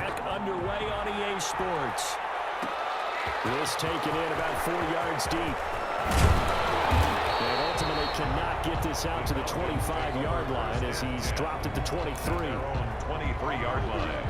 back underway on EA Sports. This taken in about 4 yards deep. And ultimately cannot get this out to the 25-yard line as he's dropped at the 23. 23-yard line.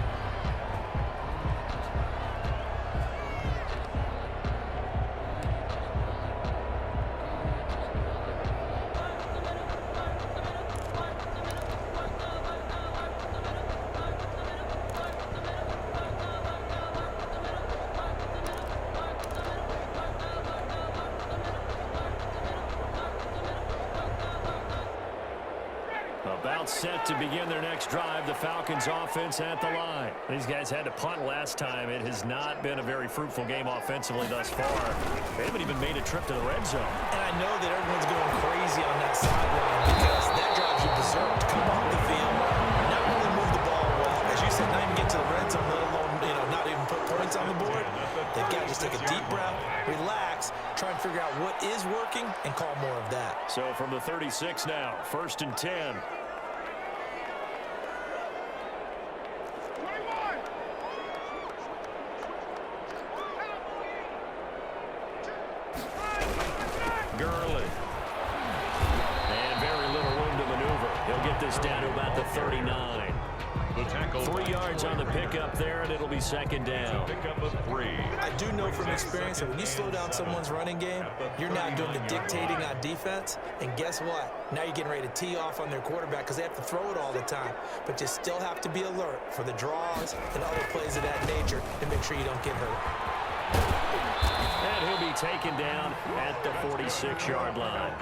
About set to begin their next drive. The Falcons offense at the line. These guys had to punt last time. It has not been a very fruitful game offensively thus far. They haven't even made a trip to the red zone. And I know that everyone's going crazy on that sideline because that drive you deserved. Come off the field, not really move the ball well. As you said, not even get to the red zone, let alone, not even put points on the board. They've got to just take a deep breath, relax, try and figure out what is working and call more of that. So from the 36 now, 1st and 10. Gurley. And very little room to maneuver. He'll get this down to about the 39. The tackle. 3 yards on the pickup there, and it'll be 2nd down. Pickup of 3. I do know from experience that when you slow down someone's running game, you're not doing the dictating on defense. And guess what? Now you're getting ready to tee off on their quarterback because they have to throw it all the time. But you still have to be alert for the draws and other plays of that nature to make sure you don't get hurt. And he'll be taken down at the 46-yard line.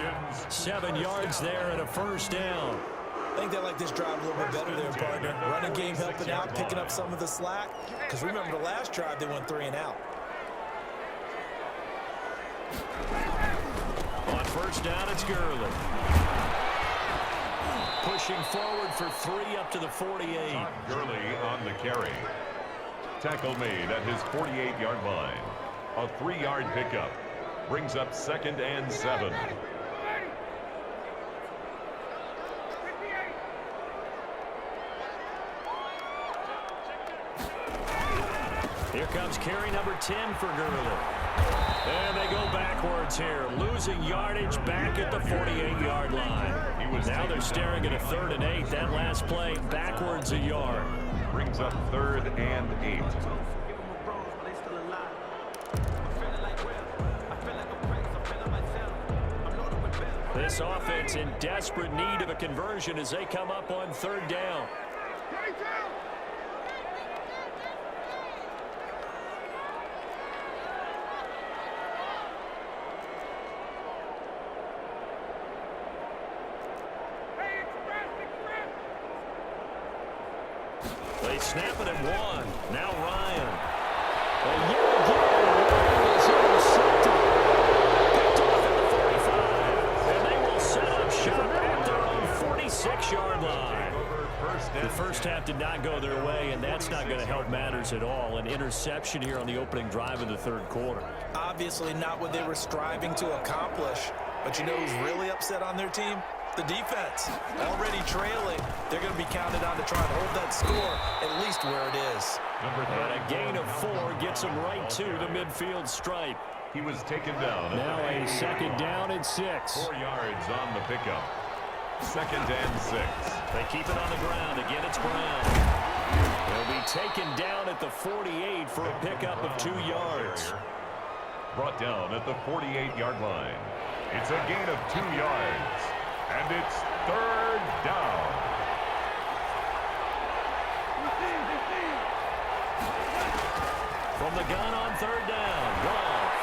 7 yards there and a 1st down. I think they like this drive a little bit better there, partner. Running game helping out, picking up some of the slack. Because remember the last drive, they went 3 and out. On 1st down, it's Gurley. Pushing forward for 3 up to the 48. Gurley on the carry. Tackle made at his 48-yard line. A 3-yard pickup. Brings up 2nd and 7. Here comes carry number 10 for Gurley. And they go backwards here, losing yardage back at the 48-yard line. Now they're staring at a 3rd and 8. That last play backwards a yard. Brings up 3rd and 8. This offense in desperate need of a conversion as they come up on 3rd down. They snap it at 1. Now Ryan. And yet again, Ryan is intercepted. Picked off at the 45. And they will set up shop at their own 46-yard line. The first half did not go their way, and that's not going to help matters at all. An interception here on the opening drive of the 3rd quarter. Obviously not what they were striving to accomplish. But you know who's really upset on their team? The defense. Already trailing. They're going to be counted on to try and hold that score at least where it is. And a gain of 4 gets them right to the midfield stripe. He was taken down. Now a 2nd down and 6. 4 yards on the pickup. 2nd and 6. They keep it on the ground. Again, it's Brown. They'll be taken down at the 48 for a pickup of 2 yards. Brought down at the 48-yard line. It's a gain of 2 yards. And it's 3rd down. From the gun on 3rd down. Goff.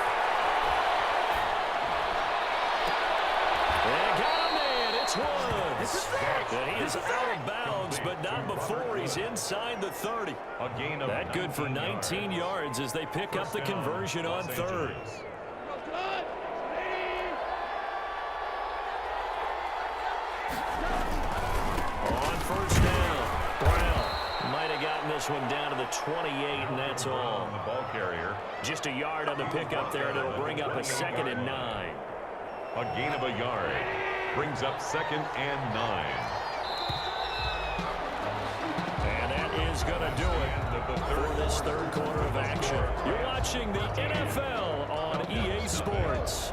And got a man. It's Woods. And he is out of bounds, but not before he's inside the 30. A gain of that good for 19 yards as they pick up the conversion on 3rd. On 1st down, Brown might have gotten this one down to the 28, and that's all. The ball carrier. Just a yard on the pickup there, and it'll bring up a 2nd and 9. A gain of a yard. Brings up 2nd and 9. And that is going to do it. the for third this third quarter of action. You're watching the NFL on EA Sports.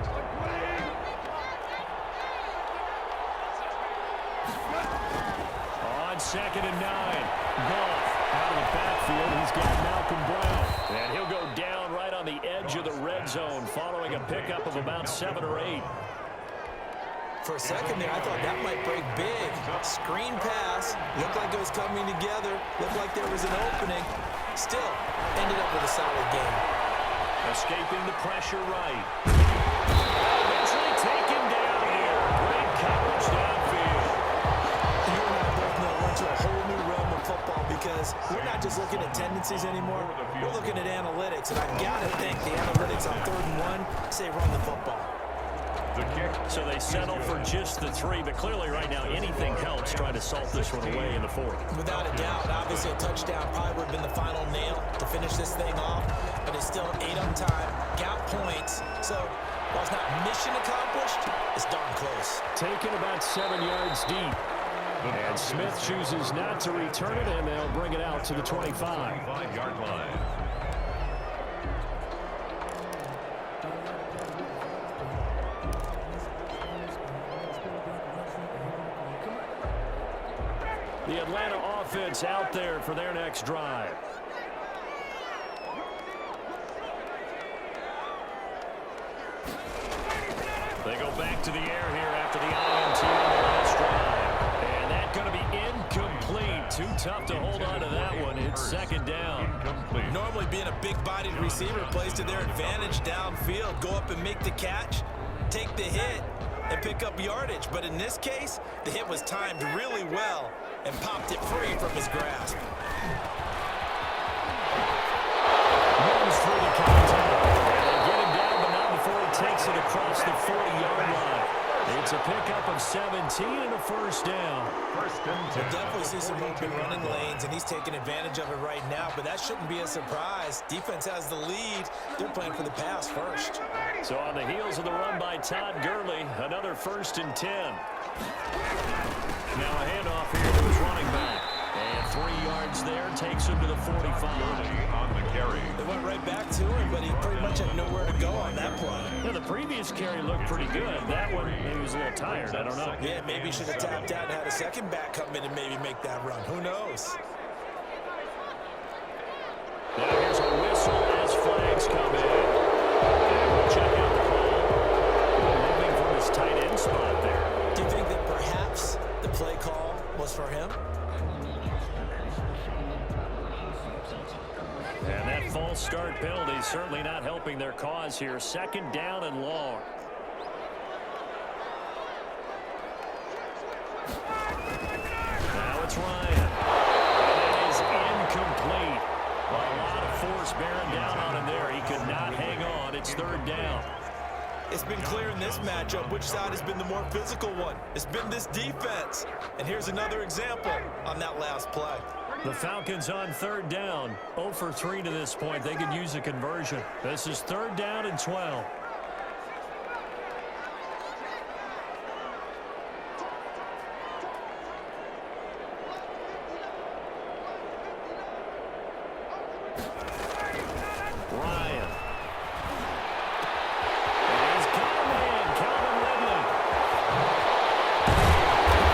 On 2nd and 9, Goff out of the backfield. He's got Malcolm Brown. And he'll go down right on the edge of the red zone following a pickup of about 7 or 8. For a second there, I thought that might break big. Screen pass. Looked like it was coming together. Looked like there was an opening. Still, ended up with a solid game. Escaping the pressure right. Eventually taken down here. Great coverage downfield. You and I both know we're into a whole new realm of football because we're not just looking at tendencies anymore. We're looking at analytics, and I've got to think the analytics on 3rd and 1 say run the football. The kick. So they settle for just the 3, but clearly right now anything helps trying to salt this one away in the 4th. Without a doubt, obviously a touchdown probably would have been the final nail to finish this thing off, but it's still 8 on time, got points, so while it's not mission accomplished, it's darn close. Taken about 7 yards deep. And Smith chooses not to return it, and they'll bring it out to the 25. 25-yard line. The Atlanta offense out there for their next drive. They go back to the air here after the INT on the last drive. And that's going to be incomplete. Too tough to hold on to that one. It's 2nd down. Incomplete. Normally being a big-bodied receiver plays to their advantage downfield. Go up and make the catch, take the hit, and pick up yardage. But in this case, the hit was timed really well and popped it free from his grasp. Runs through the contact. And they get him down, but not before he takes it across the 40-yard line. It's a pickup of 17 and a 1st down. 1st and 10. We'll definitely see some open running lanes, and he's taking advantage of it right now, but that shouldn't be a surprise. Defense has the lead. They're playing for the pass first. So on the heels of the run by Todd Gurley, another 1st and 10. Now a handoff here to his running back. And 3 yards there, takes him to the 45. On the carry. They went right back to him, but he pretty much had nowhere to go on that play. Yeah, the previous carry looked pretty good. That one, maybe he was a little tired. I don't know. Yeah, maybe he should have tapped out and had a second back come in and maybe make that run. Who knows? Now here's a whistle as flags come in. And we'll check out the call. Moving from his tight end spot there. Do you think that perhaps the play call was for him? And that false start penalty certainly not helping their cause here. 2nd down and long. Now it's Ryan. And that is incomplete. Well, a lot of force bearing down on him there. He could not hang on. It's 3rd down. It's been clear in this matchup which side has been the more physical one. It's been this defense. And here's another example on that last play. The Falcons on 3rd down. 0 for 3 to this point. They could use a conversion. This is 3rd down and 12. Ryan. And he's got a man, Calvin Ridley.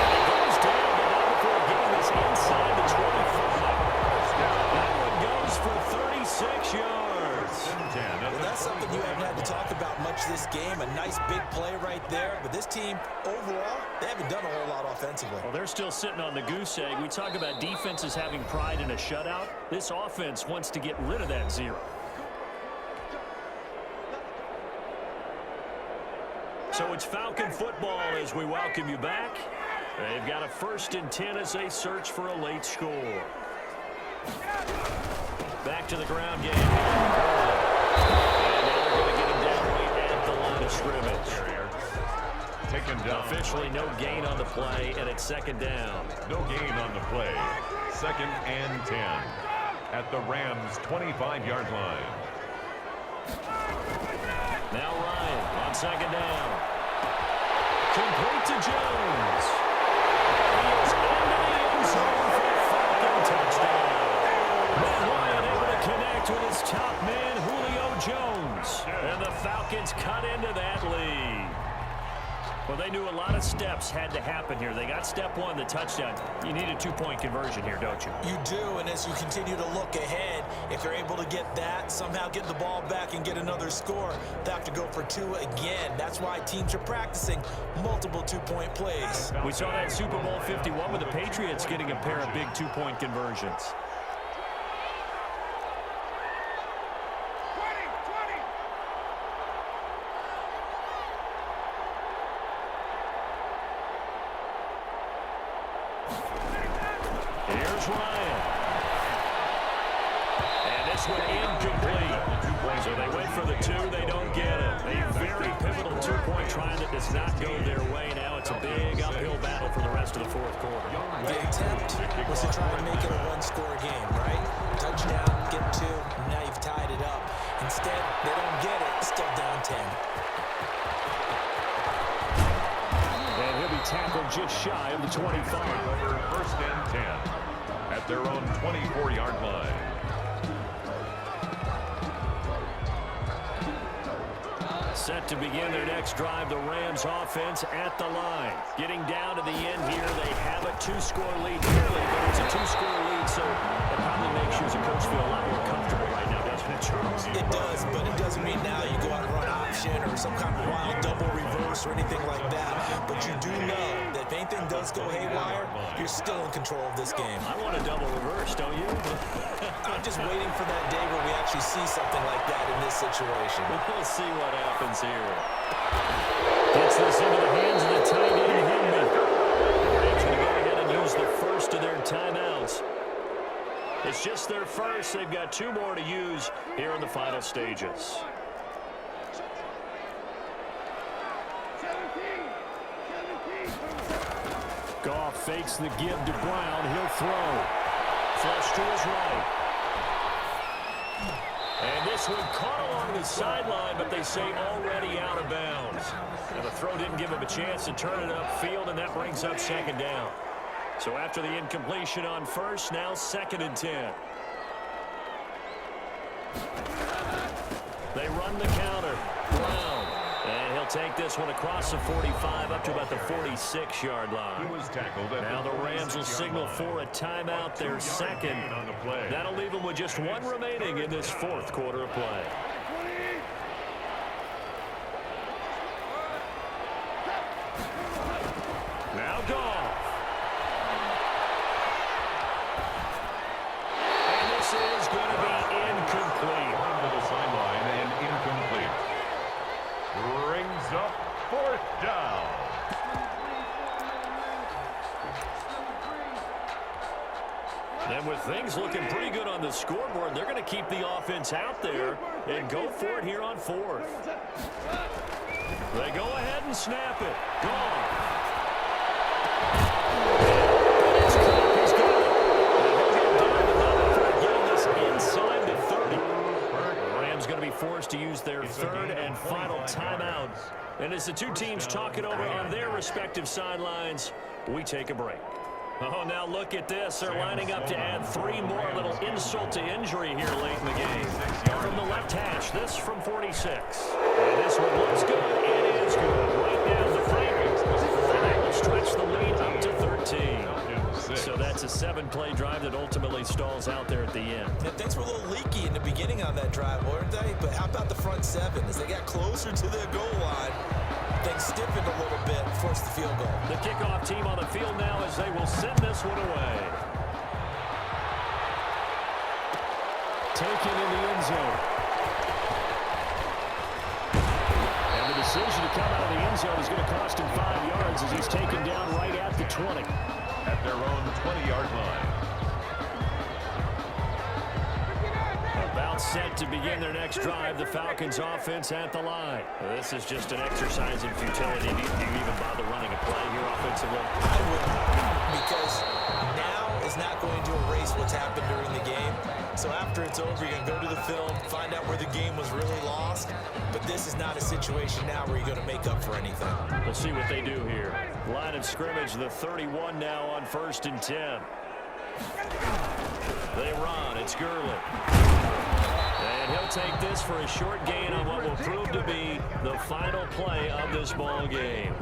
He goes down, but not before getting this inside the 25. That one goes for 36 yards. Well, that's something you haven't had to talk about much this game. A nice big play right there. But this team, overall, they haven't done a whole lot offensively. Well, they're still sitting on the goose egg. We talk about defenses having pride in a shutout. This offense wants to get rid of that 0. So it's Falcon football as we welcome you back. They've got a 1st and 10 as they search for a late score. Back to the ground game. And now they're going to get him down right at the line of scrimmage. Taken down. Officially no gain on the play, and it's 2nd down. No gain on the play. 2nd and 10. At the Rams' 25-yard line. Now Ryan on 2nd down. Complete to Jones. He is into the end zone for a Falcon touchdown. Matt Ryan left with his top man, Julio Jones. And the Falcons cut into that lead. Well, they knew a lot of steps had to happen here. They got step one, the touchdown. You need a two-point conversion here, don't you? You do, and as you continue to look ahead, if you're able to get that, somehow get the ball back and get another score, they have to go for two again. That's why teams are practicing multiple two-point plays. We saw that Super Bowl 51 with the Patriots getting a pair of big two-point conversions. Here's Ryan. And this one incomplete. So they went for the two, they don't get it. A very pivotal two-point try that does not go their way. Now it's a big uphill battle for the rest of the fourth quarter. The attempt was to try to make it a one-score game, right? Touchdown, get two, and now you've tied it up. Instead, they don't get it, still down 10. And he'll be tackled just shy of the 25. First and 10 at their own 24-yard line. Set to begin their next drive, the Rams offense at the line. Getting down to the end here, they have a two-score lead clearly, but it's a two-score lead, so it probably makes you as a coach feel a lot more comfortable right now, doesn't it, Charles? It does, but it doesn't mean now you go out and run option or some kind of wild double reverse or anything like that. But you do know that if anything does go haywire, you're still in control of this game. I want a double reverse, don't you? I'm just waiting for that day where we actually see something like that in this situation. We'll see what happens here. Gets this into the hands of the tight end, Henry. The Rams going to go ahead and use the first of their timeouts. It's just their first. They've got two more to use here in the final stages. Goff fakes the give to Brown. He'll throw. Flush to his right. And this one caught along the sideline, but they say already out of bounds. And the throw didn't give him a chance to turn it upfield, and that brings up second down. So after the incompletion on first, now second and 10. They run the counter. Brown. And he'll take this one across the 45 up to about the 46-yard line. He was tackled at Now the Rams will signal for a timeout, their second. on the play. That'll leave them with just one remaining in this fourth quarter of play. Now Goff. And this is going to be incomplete. To the sideline and incomplete. Brings up fourth down. And with things looking pretty good on the scoreboard, they're going to keep the offense out there and go for it here on fourth. They go ahead and snap it. Gone. He's got it. Getting this inside the 30. The Rams going to be forced to use their third and final timeout. And as the two teams talk it over on their respective sidelines, we take a break. Oh, now look at this. They're lining up to add three more. A little insult to injury here late in the game. From the left hash, this from 46. And this one looks good. It is good. Right down the front. And that will stretch the lead up to 13. So that's a 7-play drive that ultimately stalls out there at the end. Yeah, things were a little leaky in the beginning on that drive, weren't they? But how about the front seven? As they got closer to the goal line, things stiffened a little bit, forced the field goal. The kickoff team on the field now as they will send this one away. Taken in the end zone. And the decision to come out of the end zone is going to cost him 5 yards as he's taken down right at the 20. At their own 20-yard line. About set to begin their next drive, the Falcons offense at the line. This is just an exercise in futility. Do you even bother running a play here offensively? I wouldn't, because now is not going to erase what's happened during the game. So after it's over, you're going to go to the film, find out where the game was really lost. But this is not a situation now where you're going to make up for anything. We'll see what they do here. Line of scrimmage, the 31 now on 1st and 10. They run. It's Gurley. And he'll take this for a short gain on what will prove to be the final play of this ball game.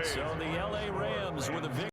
So the LA Rams with a victory.